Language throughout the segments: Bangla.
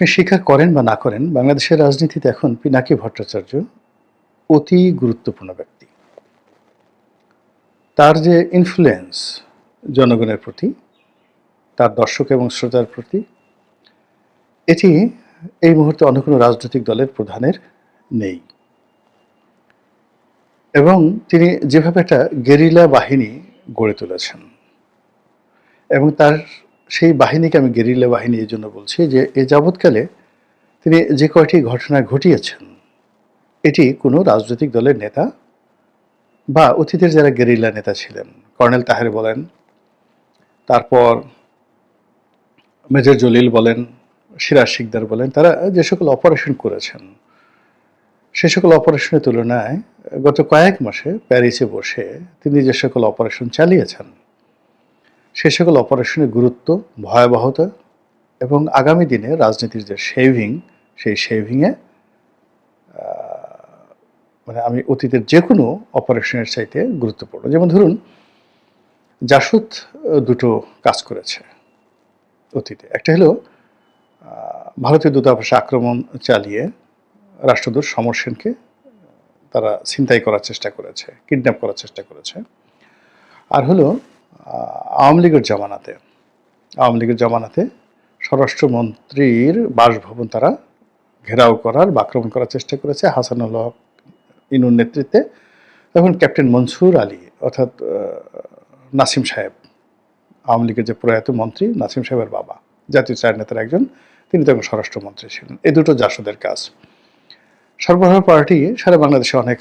আপনি স্বীকার করেন বা না করেন, বাংলাদেশের রাজনীতিতে এখন পিনাকি ভট্টাচার্য অতি গুরুত্বপূর্ণ ব্যক্তি। তার যে ইনফ্লুয়েন্স জনগণের প্রতি, তার দর্শক এবং শ্রোতার প্রতি, এটি এই মুহূর্তে অন্য কোনো রাজনৈতিক দলের প্রধানের নেই। এবং তিনি যেভাবে একটা গেরিলা বাহিনী গড়ে তুলেছেন, এবং তার সেই বাহিনীকে আমি গেরিলা বাহিনী এই জন্য বলছি যে এ যাবৎকালে তিনি যে কয়টি ঘটনা ঘটিয়েছেন, এটি কোনো রাজনৈতিক দলের নেতা বা অতীতের যারা গেরিলা নেতা ছিলেন, কর্নেল তাহের বলেন, তারপর মেজর জলিল বলেন, সিরাজ শিকদার বলেন, তারা যে সকল অপারেশন করেছেন, সে সকল অপারেশনের তুলনায় গত কয়েক মাসে প্যারিসে বসে তিনি যে সকল অপারেশন চালিয়েছেন, সে সকল অপারেশনের গুরুত্ব, ভয়াবহতা এবং আগামী দিনে রাজনীতির যে শেভিং, সেই শেভিংয়ে মানে আমি অতীতের যে কোনো অপারেশনের চাইতে গুরুত্বপূর্ণ। যেমন ধরুন, জাসদ দুটো কাজ করেছে অতীতে। একটা হলো ভারতীয় দূতাবাসে আক্রমণ চালিয়ে রাষ্ট্রদূত সমর সেনকে তারা ছিনতাই করার চেষ্টা করেছে, কিডন্যাপ করার চেষ্টা করেছে। আর হলো আওয়ামী লীগের জমানাতে স্বরাষ্ট্রমন্ত্রীর বাসভবন তারা ঘেরাও করার বা আক্রমণ করার চেষ্টা করেছে হাসানুল হক ইনুর নেতৃত্বে। তখন ক্যাপ্টেন মনসুর আলী অর্থাৎ নাসিম সাহেব, আওয়ামী লীগের যে প্রয়াত মন্ত্রী নাসিম সাহেবের বাবা, জাতীয় চার নেতার একজন, তিনি তখন স্বরাষ্ট্রমন্ত্রী ছিলেন। এই দুটো জাসদের কাজ। সরবরাহ পার্টি সারা বাংলাদেশে অনেক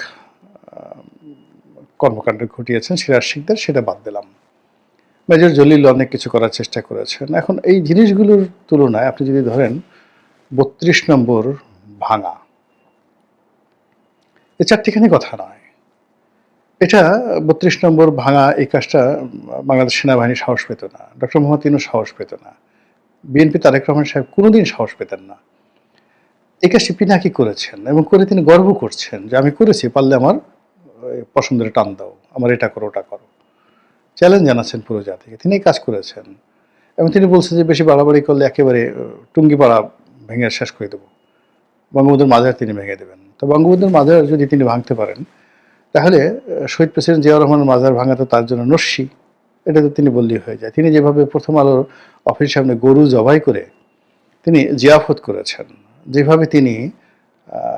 কর্মকাণ্ড ঘটিয়েছেন, সিরাজ শিকদার সেটা বাদ দিলাম। মেজর জলিল অনেক কিছু করার চেষ্টা করেছেন। এখন এই জিনিসগুলোর তুলনায় আপনি যদি ধরেন ৩২ নম্বর ভাঙা, এ চারটিখানি কথা নয়। এটা ৩২ নম্বর ভাঙা, এই কাজটা বাংলাদেশ সেনাবাহিনী সাহস পেত না, ডক্টর মোহাম্মদ ইউনূস সাহস পেত না, বিএনপি তারেক রহমান সাহেব কোনোদিন সাহস পেতেন না। এই কাজটি পিনাকি করেছেন এবং করে তিনি গর্ব করছেন যে আমি করেছি, পারলে আমার পছন্দের টান দাও, আমার এটা করো ওটা করো। চ্যালেঞ্জ জানাচ্ছেন পুরো জাতিকে, তিনি এই কাজ করেছেন। এবং তিনি বলছেন যে বেশি বাড়াবাড়ি করলে একেবারে টুঙ্গিপাড়া ভেঙে শেষ করে দেবো, বঙ্গবন্ধুর মাজার তিনি ভেঙে দেবেন। তো বঙ্গবন্ধুর মাজার যদি তিনি ভাঙতে পারেন, তাহলে শহীদ প্রেসিডেন্ট জিয়াউর রহমানের মাজার ভাঙা তো তার জন্য নস্যি, এটা তো তিনি বললেই হয়ে যায়। তিনি যেভাবে প্রথম আলোর অফিস সামনে গরু জবাই করে তিনি জিয়াফত করেছেন, যেভাবে তিনি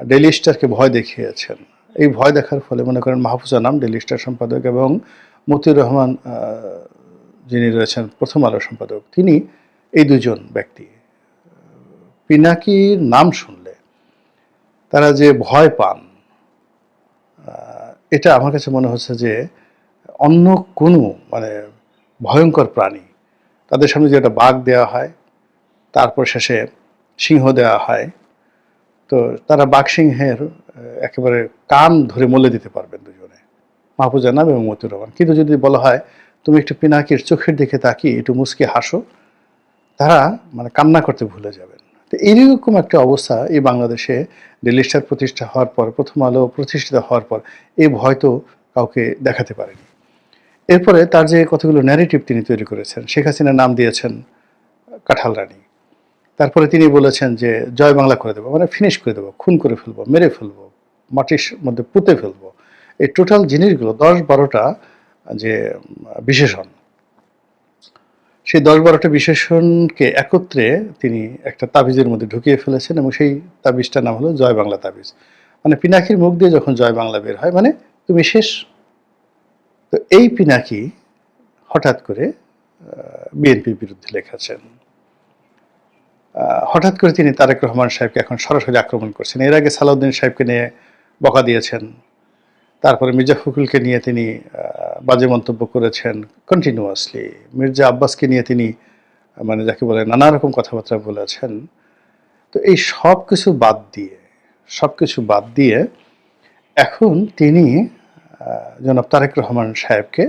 ডেইলি স্টারকে ভয় দেখিয়েছেন, এই ভয় দেখার ফলে মনে করেন মাহফুজ আনাম ডেইলি স্টার সম্পাদক এবং মতিউর রহমান যিনি রয়েছেন প্রথম আলো সম্পাদক, তিনি এই দুজন ব্যক্তি পিনাকির নাম শুনলে তারা যে ভয় পান, এটা আমার কাছে মনে হচ্ছে যে অন্য কোনো মানে ভয়ঙ্কর প্রাণী, তাদের সামনে যে একটা বাঘ দেওয়া হয়, তারপর শেষে সিংহ দেওয়া হয়, তো তারা বাঘ সিংহের একেবারে কান ধরে মলে দিতে পারবেন দুজনে, মাহফুজ আনাম এবং মতিউর রহমান। কিন্তু যদি বলা হয় তুমি একটু পিনাকির চোখের দিকে তাকিয়ে একটু মুচকে হাসো, তারা মানে কান্না করতে ভুলে যাবেন। তো এইরকম একটা অবস্থা এই বাংলাদেশে ডেইলি স্টার প্রতিষ্ঠা হওয়ার পর, প্রথম আলো প্রতিষ্ঠিত হওয়ার পর এই ভয় তো কাউকে দেখাতে পারেনি। এরপরে তার যে কতগুলো ন্যারেটিভ তিনি তৈরি করেছেন, শেখ হাসিনার নাম দিয়েছেন কাঁঠাল রানী, তারপরে তিনি বলেছেন যে জয় বাংলা করে দেবো, মানে ফিনিশ করে দেবো, খুন করে ফেলবো, মেরে ফেলবো, মাটির মধ্যে পুঁতে ফেলবো। এই টোটাল জিনিসগুলো ১০-১২টা যে বিশেষণ, সেই ১০-১২টা বিশেষণকে একত্রে তিনি একটা তাবিজের মধ্যে ঢুকিয়ে ফেলেছেন এবং সেই তাবিজটার নাম হলো জয় বাংলা তাবিজ। মানে পিনাকির মুখ দিয়ে যখন জয় বাংলা বের হয় মানে তুমি শেষ। তো এই পিনাকি হঠাৎ করে বিএনপির বিরুদ্ধে লেখেছেন, হঠাৎ করে তিনি তারেক রহমান সাহেবকে এখন সরাসরি আক্রমণ করছেন। এর আগে সালাউদ্দিন সাহেবকে নিয়ে বকা দিয়েছেন, তারপরে মির্জা ফখরুলকে নিয়ে তিনি বাজে মন্তব্য করেছেন কন্টিনিউয়াসলি, মির্জা আব্বাসকে নিয়ে তিনি মানে যাকে বলে নানা রকম কথাবার্তা বলেছেন। তো এই সব কিছু বাদ দিয়ে এখন তিনি জনাব তারেক রহমান সাহেবকে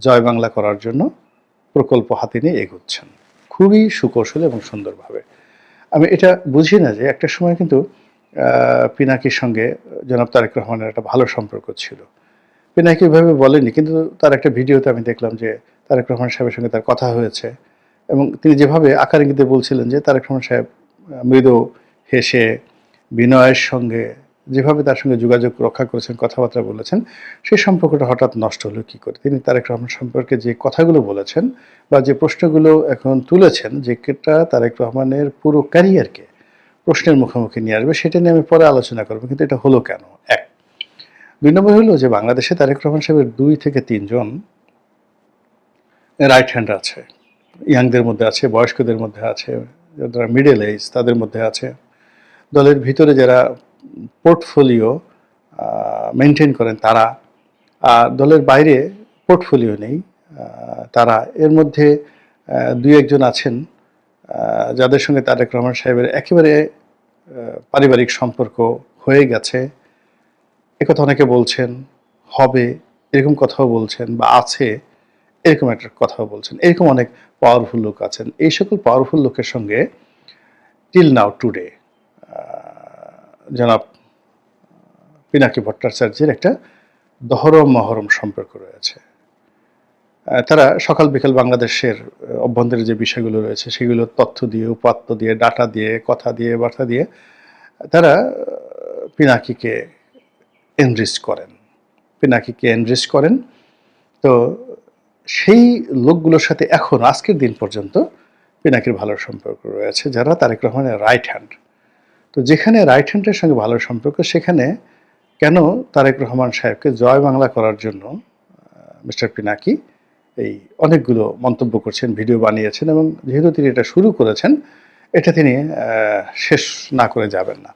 জয় বাংলা করার জন্য প্রকল্প হাতে নিয়ে এগোচ্ছেন খুবই সুকৌশলে এবং সুন্দরভাবে। আমি এটা বুঝি না যে একটা সময় কিন্তু পিনাকির সঙ্গে জনাব তারেক রহমানের একটা ভালো সম্পর্ক ছিল। পিনাকি ওইভাবে বলেনি, কিন্তু তার একটা ভিডিওতে আমি দেখলাম যে তারেক রহমান সাহেবের সঙ্গে তার কথা হয়েছে এবং তিনি যেভাবে আকার ইঙ্গিতে বলছিলেন যে তারেক রহমান সাহেব মৃদু হেসে বিনয়ের সঙ্গে যেভাবে তার সঙ্গে যোগাযোগ রক্ষা করেছেন, কথাবার্তা বলেছেন, সেই সম্পর্কটা হঠাৎ নষ্ট হলো কী করে? তিনি তারেক রহমান সম্পর্কে যে কথাগুলো বলেছেন বা যে প্রশ্নগুলো এখন তুলেছেন, যেটা তারেক রহমানের পুরো ক্যারিয়ারকে প্রশ্নের মুখোমুখি নিয়ে আসবে, সেটা নিয়ে আমি পরে আলোচনা করব। কিন্তু এটা হলো কেন? ১। ২ নম্বর হলো যে বাংলাদেশে তারেক রহমান সাহেবের ২ থেকে ৩ জন রাইট হ্যান্ড আছে। ইয়াংদের মধ্যে আছে, বয়স্কদের মধ্যে আছে, যারা মিডল এজ তাদের মধ্যে আছে। দলের ভিতরে যারা পোর্টফোলিও মেনটেন করেন তারা, আর দলের বাইরে পোর্টফোলিও নেই তারা। এর মধ্যে ২-১ জন আছেন যাদের সঙ্গে তারেক রহমান সাহেবের একেবারে পারিবারিক সম্পর্ক হয়ে গেছে। একথা অনেকে বলছেন, হবে এরকম কথাও বলছেন, বা আছে এরকম একটা কথাও বলছেন। এরকম অনেক পাওয়ারফুল লোক আছেন। এই সকল পাওয়ারফুল লোকের সঙ্গে টিল নাও টুডে জনাব পিনাকি ভট্টাচার্যের একটা দহরম মহরম সম্পর্ক রয়েছে। তারা সকাল বিকাল বাংলাদেশের অভ্যন্তরে যে বিষয়গুলো রয়েছে সেগুলো তথ্য দিয়ে, উপাত্ত দিয়ে, ডাটা দিয়ে, কথা দিয়ে, বার্তা দিয়ে তারা পিনাকিকে এনরিচ করেন। তো সেই লোকগুলোর সাথে এখন আজকের দিন পর্যন্ত পিনাকির ভালো সম্পর্ক রয়েছে, যারা তারেক রহমানের রাইট হ্যান্ড। তো যেখানে রাইট হ্যান্ডের সঙ্গে ভালো সম্পর্ক, সেখানে কেন তারেক রহমান সাহেবকে জয় বাংলা করার জন্য মিস্টার পিনাকি এই অনেকগুলো মন্তব্য করছেন, ভিডিও বানিয়েছেন, এবং যেহেতু তিনি এটা শুরু করেছেন, এটা তিনি শেষ না করে যাবেন না।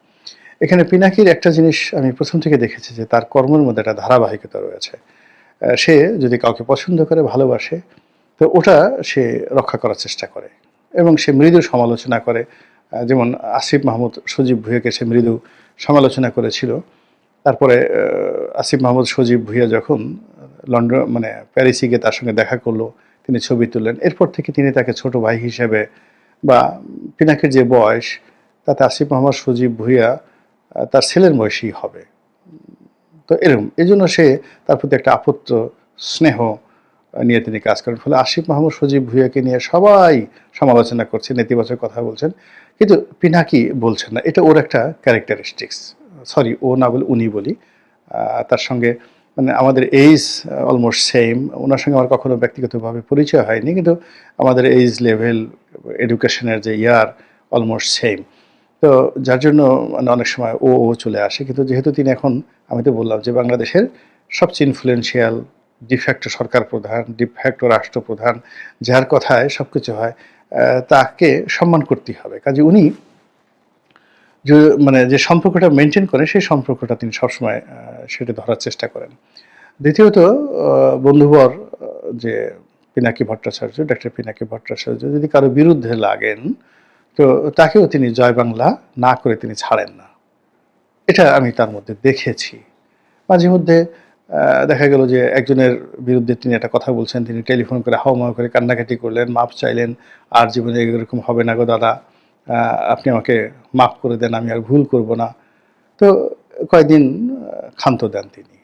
এখানে পিনাকির একটা জিনিস আমি প্রথম থেকে দেখেছি, যে তার কর্মের মধ্যে একটা ধারাবাহিকতা রয়েছে। সে যদি কাউকে পছন্দ করে, ভালোবাসে, তো ওটা সে রক্ষা করার চেষ্টা করে, এবং সে মৃদু সমালোচনা করে। যেমন আসিফ মাহমুদ সজীব ভুঁইয়াকে সে মৃদু সমালোচনা করেছিল। তারপরে আসিফ মাহমুদ সজীব ভুঁইয়া যখন লন্ডন মানে প্যারিসে গিয়ে তার সঙ্গে দেখা করলো, তিনি ছবি তুললেন, এরপর থেকে তিনি তাকে ছোট ভাই হিসেবে, বা পিনাকির যে বয়স তাতে আসিফ মাহমুদ সজীব ভুঁইয়া তার ছেলের বয়সী হবে। তো এরকম এই জন্য সে তার প্রতি একটা আপত্ত স্নেহ নিয়ে তিনি কাজ করেন। ফলে আসিফ মাহমুদ সজীব ভুঁইয়াকে নিয়ে সবাই সমালোচনা করছে, নেতিবাচক কথা বলছেন, কিন্তু পিনাকি বলছেন না। এটা ওর একটা ক্যারেক্টারিস্টিক্স। সরি, ও না বলে উনি বলি। তার সঙ্গে মানে আমাদের এইজ অলমোস্ট সেম। ওনার সঙ্গে আমার কখনো ব্যক্তিগতভাবে পরিচয় হয়নি, কিন্তু আমাদের এইজ লেভেল, এডুকেশনের যে ইয়ার অলমোস্ট সেম। তো যার জন্য মানে অনেক সময় ও চলে আসে। কিন্তু যেহেতু তিনি এখন, আমি তো বললাম যে বাংলাদেশের সবচেয়ে ইনফ্লুয়েন্সিয়াল ডিফ্যাক্টো সরকার প্রধান, ডিফ্যাক্টো রাষ্ট্রপ্রধান, যার কথায় সব কিছু হয়, তাকে সম্মান করতেই হবে। কাজে উনি যে মানে যে সম্পর্কটা মেনটেন করেন, সেই সম্পর্কটা তিনি সবসময় সেটা ধরার চেষ্টা করেন। দ্বিতীয়ত বন্ধুবর যে পিনাকি ভট্টাচার্য, ডক্টর পিনাকি ভট্টাচার্য যদি কারো বিরুদ্ধে লাগেন, তো তাকেও তিনি জয় বাংলা না করে তিনি ছাড়েন না। এটা আমি তার মধ্যে দেখেছি। মাঝে মধ্যে দেখা গেল যে একজনের বিরুদ্ধে তিনি একটা কথা বলছেন, তিনি টেলিফোন করে হাউমাউ করে কান্নাকাটি করলেন, মাপ চাইলেন, আর জীবনে এরকম হবে না গো দাদা, আপনি আমাকে মাফ করে দেন, আমি আর ভুল করব না। তো কয়েকদিন ক্ষান্ত দেন তিনি,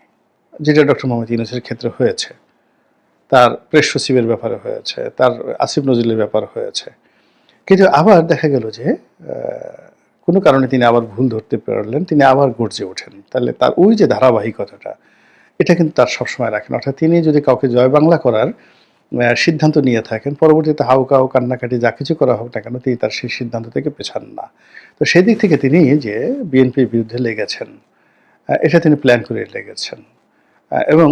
যেটা ডক্টর মোহাম্মদ ইউনূসের ক্ষেত্রে হয়েছে, তার প্রেস সচিবের ব্যাপারে হয়েছে, তার আসিফ নজরুলের ব্যাপারে হয়েছে। কিন্তু আবার দেখা গেল যে কোনো কারণে তিনি আবার ভুল ধরতে পারলেন, তিনি আবার গর্জে ওঠেন। তাহলে তার ওই যে ধারাবাহিকতাটা, এটা কিন্তু তার সবসময় রাখেন। অর্থাৎ তিনি যদি কাউকে জয় বাংলা করার সিদ্ধান্ত নিয়ে থাকেন, পরবর্তীতে হাউকাউ কান্নাকাটি যা কিছু করা হোক না কেন, তিনি তার সেই সিদ্ধান্ত থেকে পেছান না। তো সেই দিক থেকে তিনি যে বিএনপির বিরুদ্ধে লেগেছেন, এটা তিনি প্ল্যান করে লেগেছেন, এবং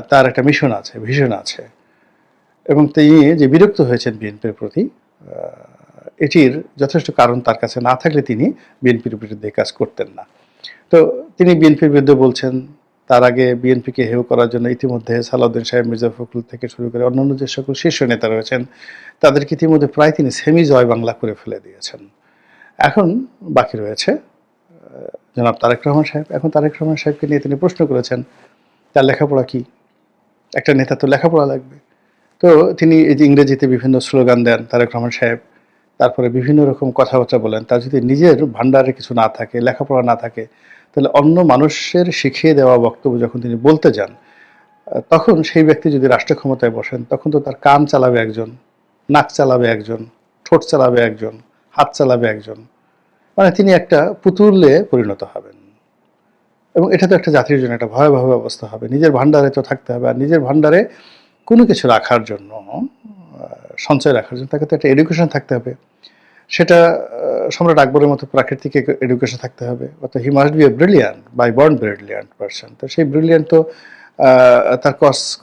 তার একটা মিশন আছে, ভিশন আছে, এবং তিনি যে বিরক্ত হয়েছেন বিএনপির প্রতি, এটির যথেষ্ট কারণ তার কাছে না থাকলে তিনি বিএনপির বিরুদ্ধে কাজ করতেন না। তো তিনি বিএনপির বিরুদ্ধে বলছেন। তার আগে বিএনপিকে হেয় করার জন্য ইতিমধ্যে সালাউদ্দিন সাহেব, মির্জা ফখরুল থেকে শুরু করে অন্যান্য যে সকল শীর্ষ নেতা রয়েছেন, তাদেরকে ইতিমধ্যে প্রায় তিনি সেমি জয় বাংলা করে ফেলে দিয়েছেন। এখন বাকি রয়েছে জনাব তারেক রহমান সাহেব। এখন তারেক রহমান সাহেবকে নিয়ে তিনি প্রশ্ন করেছেন, তার লেখাপড়া কি? একটা নেতা তো লেখাপড়া লাগবে। তো তিনি এই যে ইংরেজিতে বিভিন্ন স্লোগান দেন তারেক রহমান সাহেব, তারপরে বিভিন্ন রকম কথাবার্তা বলেন, তার যদি নিজের ভান্ডারে কিছু না থাকে, লেখাপড়া না থাকে, তাহলে অন্য মানুষের শিখিয়ে দেওয়া বক্তব্য যখন তিনি বলতে যান, তখন সেই ব্যক্তি যদি রাষ্ট্র ক্ষমতায় বসেন, তখন তো তার কান চালাবে একজন, নাক চালাবে একজন, ঠোঁট চালাবে একজন, হাত চালাবে একজন, মানে তিনি একটা পুতুলে পরিণত হবেন। এবং এটা তো একটা জাতির জন্য একটা ভয়াবহ অবস্থা হবে। নিজের ভান্ডারে তো থাকতে হবে, আর নিজের ভান্ডারে কোনো কিছু রাখার জন্য, সঞ্চয় রাখার জন্য তাকে তো একটা এডুকেশন থাকতে হবে। সেটা সম্রাট আকবরের মতো প্রাকৃতিক এডুকেশন থাকতে হবে, অর্থাৎ he must be a brilliant, by born brilliant person. তো সেই ব্রিলিয়ান্ট তো তার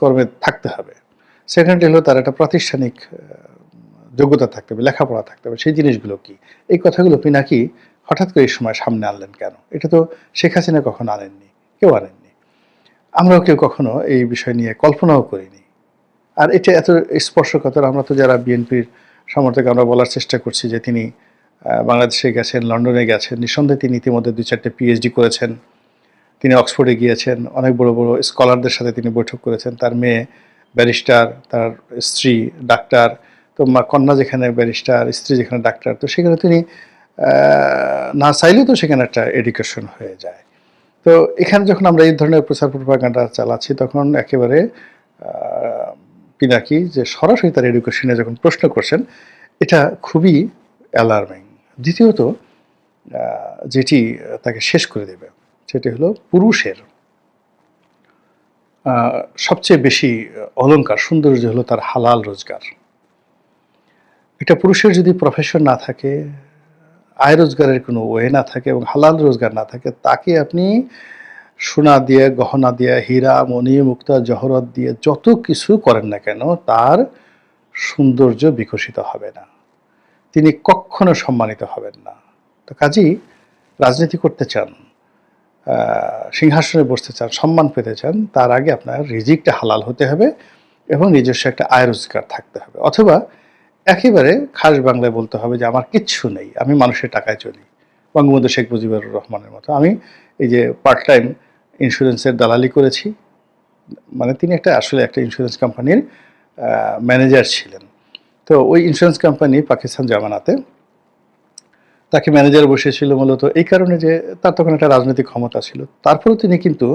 কর্মে থাকতে হবে। সেকেন্ডলি হলো তার একটা প্রাতিষ্ঠানিক যোগ্যতা থাকতে হবে, লেখাপড়া থাকতে হবে। সেই জিনিসগুলো কি, এই কথাগুলো পিনাকি হঠাৎ করে এই সময় সামনে আনলেন কেন? এটা তো শেখ হাসিনা কখনো আনেননি, কেউ আনেননি, আমরাও কেউ কখনো এই বিষয় নিয়ে কল্পনাও করিনি। আর এটা এত স্পর্শকাতর, আমরা তো যারা বিএনপির সমর্থক আমরা বলার চেষ্টা করছি যে তিনি বাংলাদেশে গেছেন, লন্ডনে গেছেন, নিঃসন্দেহে তিনি ইতিমধ্যে 2-4টে পিএইচডি করেছেন, তিনি অক্সফোর্ডে গিয়েছেন, অনেক বড় বড় স্কলারদের সাথে তিনি বৈঠক করেছেন, তার মেয়ে ব্যারিস্টার, তার স্ত্রী ডাক্তার, তো কন্যা যেখানে ব্যারিস্টার, স্ত্রী যেখানে ডাক্তার, তো সেখানে তিনি না চাইলেও তো সেখানে একটা এডুকেশন হয়ে যায়। তো এখানে যখন আমরা এই ধরনের প্রচার প্রপাগান্ডা চালাচ্ছি, তখন একেবারে পিনাকি যে সরাসরি তার এডুকেশনে যখন প্রশ্ন করছেন, এটা খুবই অ্যালার্মিং। দ্বিতীয়ত যেটি তাকে শেষ করে দেবে সেটি হলো পুরুষের সবচেয়ে বেশি অলংকার, সৌন্দর্য হলো তার হালাল রোজগার। এটা পুরুষের যদি প্রফেশন না থাকে, আয় রোজগারের কোনো ওয়ে না থাকে এবং হালাল রোজগার না থাকে, তাকে আপনি সোনা দিয়ে, গহনা দিয়ে, হীরা মণি মুক্তা জহরত দিয়ে যত কিছু করেন না কেন, তার সৌন্দর্য বিকশিত হবে না, তিনি কখনো সম্মানিত হবেন না। তো কাজেই রাজনীতি করতে চান, সিংহাসনে বসতে চান, সম্মান পেতে চান, তার আগে আপনার রিজিকটা হালাল হতে হবে এবং নিজস্ব একটা আয় রোজগার থাকতে হবে। অথবা একেবারে খাস বাংলায় বলতে হবে যে আমার কিচ্ছু নেই, আমি মানুষের টাকায় চলি, বঙ্গবন্ধু শেখ মুজিবুর রহমানের মতো। আমি এই যে পার্ট টাইম ইন্স্যুরেন্সের দালালি করেছি, মানে তিনি আসলে একটা ইন্স্যুরেন্স কোম্পানির ম্যানেজার ছিলেন। তো ওই ইন্স্যুরেন্স কোম্পানি পাকিস্তান জামানাতে তাকে ম্যানেজার বসেছিল মূলত এই কারণে যে তার তখন একটা রাজনৈতিক ক্ষমতা ছিল। তারপরেও তিনি কিন্তু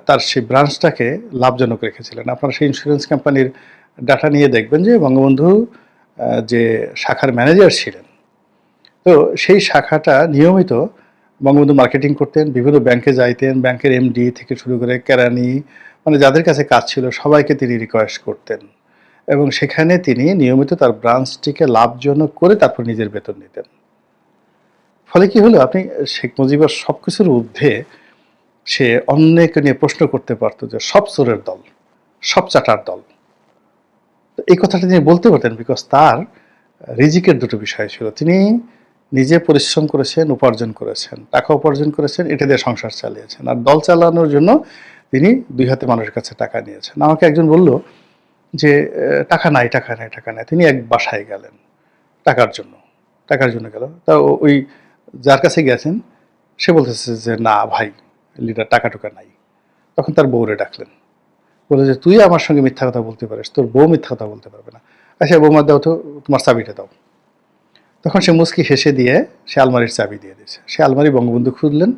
তার সেই ব্রাঞ্চটাকে লাভজনক রেখেছিলেন। আপনারা সেই ইন্স্যুরেন্স কোম্পানির ডাটা নিয়ে দেখবেন যে বঙ্গবন্ধু যে শাখার ম্যানেজার ছিলেন, তো সেই শাখাটা নিয়মিত বঙ্গবন্ধু মার্কেটিং করতেন, বিভিন্ন ব্যাংকে যাইতেন, ব্যাংকের এমডি থেকে শুরু করে কেরানি, মানে যাদের কাছে কাজ ছিল সবাইকে তিনি রিকোয়েস্ট করতেন এবং সেখানে তিনি নিয়মিত তার ব্রাঞ্চটিকে লাভজনক করে তারপর নিজের বেতন নিতেন। ফলে কি হলো, আপনি শেখ মুজিবের সব কিছুর ঊর্ধ্বে সে অন্যকে নিয়ে প্রশ্ন করতে পারতো যে সব চোরের দল, সব চাটার দল। এই কথাটা তিনি বলতে পারতেন বিকজ তার রিজিকের দুটো বিষয় ছিল। তিনি নিজে পরিশ্রম করেছেন, উপার্জন করেছেন, টাকা উপার্জন করেছেন, এটা দিয়ে সংসার চালিয়েছেন, আর দল চালানোর জন্য তিনি দুই হাতে মানুষের কাছে টাকা নিয়েছেন। আমাকে একজন বলল যে টাকা নাই, টাকা নাই, টাকা নাই। তিনি এক বাসায় গেলেন টাকার জন্য, টাকার জন্য গেল। তা ওই যার কাছে গেছেন সে বলতেছে যে না ভাই, লিডার টাকা টুকা নাই। তখন তার বউরে ডাকলেন, বলে যে তুই আমার সঙ্গে মিথ্যা কথা বলতে পারিস, তোর বউ মিথ্যা কথা বলতে পারবে না। আচ্ছা বৌমা দাও তো তোমার চাবিটা দাও। তখন সে মুচকি হেসে দিয়ে সে আলমারির চাবি দিয়ে দিয়েছে। সে আলমারি বঙ্গবন্ধু খুললেন,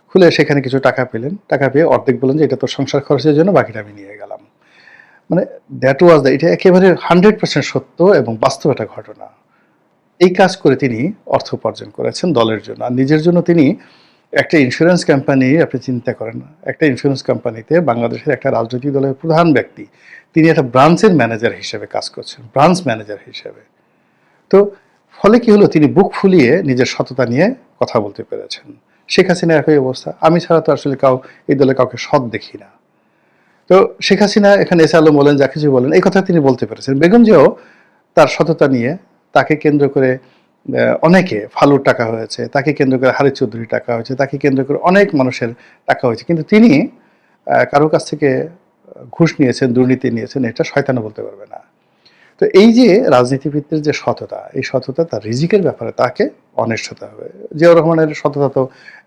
খুলে সেখানে কিছু টাকা পেলেন। টাকা পেয়ে অর্ধেক বললেন যে এটা তো সংসার খরচের জন্য, বাকিটা আমি নিয়ে গেলাম। মানে দ্যাট ওয়াজ দ্য, এটা একেবারে 100% সত্য এবং বাস্তব একটা ঘটনা। এই কাজ করে তিনি অর্থ উপার্জন করেছেন দলের জন্য, আর নিজের জন্য তিনি একটা ইন্স্যুরেন্স কোম্পানি, আপনি চিন্তা করেন, একটা ইন্স্যুরেন্স কোম্পানিতে বাংলাদেশের একটা রাজনৈতিক দলের প্রধান ব্যক্তি, তিনি একটা ব্রাঞ্চের ম্যানেজার হিসেবে কাজ করছেন, ব্রাঞ্চ ম্যানেজার হিসেবে। তো ফলে কি হলো, তিনি বুক ফুলিয়ে নিজের সততা নিয়ে কথা বলতে পেরেছেন। শেখ হাসিনার একই অবস্থা, আমি ছাড়া তো আসলে এই দলে কাউকে সৎ দেখি না। তো শেখ হাসিনা এখানে এসে আলম বলেন, যা কিছু বলেন, এই কথা তিনি বলতে পেরেছেন। বেগম জিয়াও তার সততা নিয়ে, তাকে কেন্দ্র করে অনেকে ফালুর টাকা হয়েছে, তাকে কেন্দ্র করে হারিস চৌধুরীর টাকা হয়েছে, তাকে কেন্দ্র করে অনেক মানুষের টাকা হয়েছে, কিন্তু তিনি কারোর কাছ থেকে ঘুষ নিয়েছেন, দুর্নীতি নিয়েছেন, এটা শয়তানও বলতে পারবে না। তো এই যে রাজনীতিবিদদের যে সততা, এই সততা তার রিজিকের ব্যাপারে তাকে অনেস্ট হতে হবে। জিয়াউর রহমানের সততা তো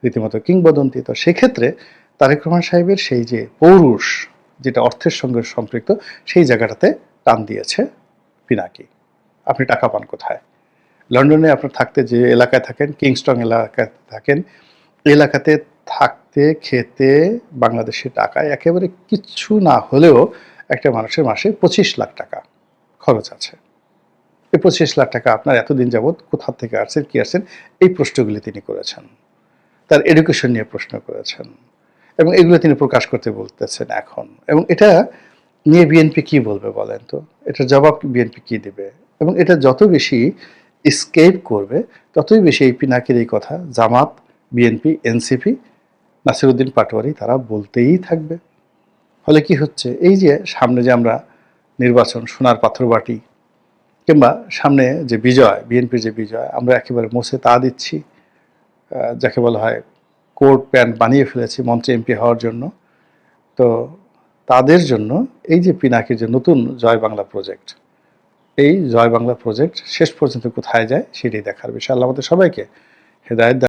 রীতিমতো কিংবদন্তি। তো সেক্ষেত্রে তারেক রহমান সাহেবের সেই যে পৌরুষ, যেটা অর্থের সঙ্গে সম্পৃক্ত, সেই জায়গাটাতে টান দিয়েছে পিনাকি। আপনি টাকা পান কোথায়? লন্ডনে আপনার থাকতে যে এলাকায় থাকেন, কিংস্টন এলাকায় থাকেন, এলাকাতে থাকতে খেতে বাংলাদেশের টাকায় একেবারে কিচ্ছু না হলেও একটা মানুষের মাসে 25 লাখ টাকা খরচ আছে। এই 25 লাখ টাকা আপনার এতদিন যাবৎ কোথা থেকে আসছেন, কি আসছেন, এই প্রশ্নগুলি তিনি করেছেন। তার এডুকেশন নিয়ে প্রশ্ন করেছেন এবং এগুলো তিনি প্রকাশ করতে বলতেছেন এখন। এবং এটা নিয়ে বিএনপি কি বলবে বলেন তো? এটার জবাব বিএনপি কি দেবে? এবং এটা যত বেশি এসকেপ করবে, ততই বেশি এই পিনাকির এই কথা জামাত, বিএনপি, এনসিপি, নাসিরউদ্দিন পাটোয়ারি তারা বলতেই থাকবে। ফলে কি হচ্ছে, এই যে সামনে যে আমরা নির্বাচন, সোনার পাথরবাটি, কিংবা সামনে যে বিজয়, বিএনপির যে বিজয়, আমরা একেবারে মুছে তা দিচ্ছি, যাকে বলা হয় কোট প্যান্ট বানিয়ে ফেলেছি মন্ত্রী এমপি হওয়ার জন্য। তো তাদের জন্য এই যে পিনাকির যে নতুন জয় বাংলা প্রজেক্ট, এই জয় বাংলা প্রজেক্ট শেষ পর্যন্ত কোথায় যায় সেটাই দেখার বিষয়। আল্লাহ আমাদের সবাইকে হেদায়েত